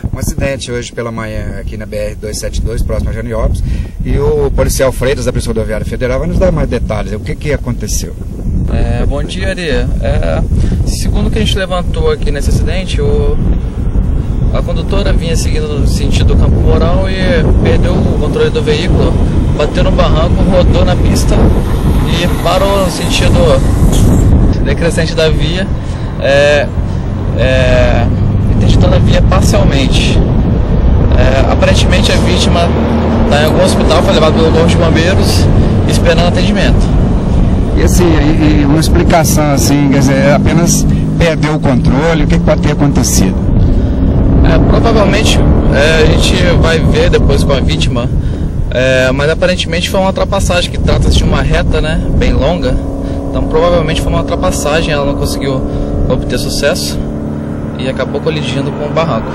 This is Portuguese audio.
Um acidente hoje pela manhã aqui na BR-272, próximo a Janiópolis, e o policial Freitas da Polícia Rodoviária Federal vai nos dar mais detalhes. O que aconteceu? Bom dia, Ari. Segundo o que a gente levantou aqui nesse acidente, a condutora vinha seguindo no sentido do Campo Mourão e perdeu o controle do veículo, bateu no barranco, rodou na pista e parou no sentido decrescente da via, interditando a via parcialmente. Aparentemente a vítima está em algum hospital, foi levada pelo Corpo de Bombeiros esperando atendimento. E assim, uma explicação assim, quer dizer, apenas perdeu o controle, o que pode ter acontecido? Provavelmente a gente vai ver depois com a vítima, mas aparentemente foi uma ultrapassagem, que trata-se de uma reta, né, bem longa, então provavelmente foi uma ultrapassagem, ela não conseguiu obter sucesso e acabou colidindo com o barranco.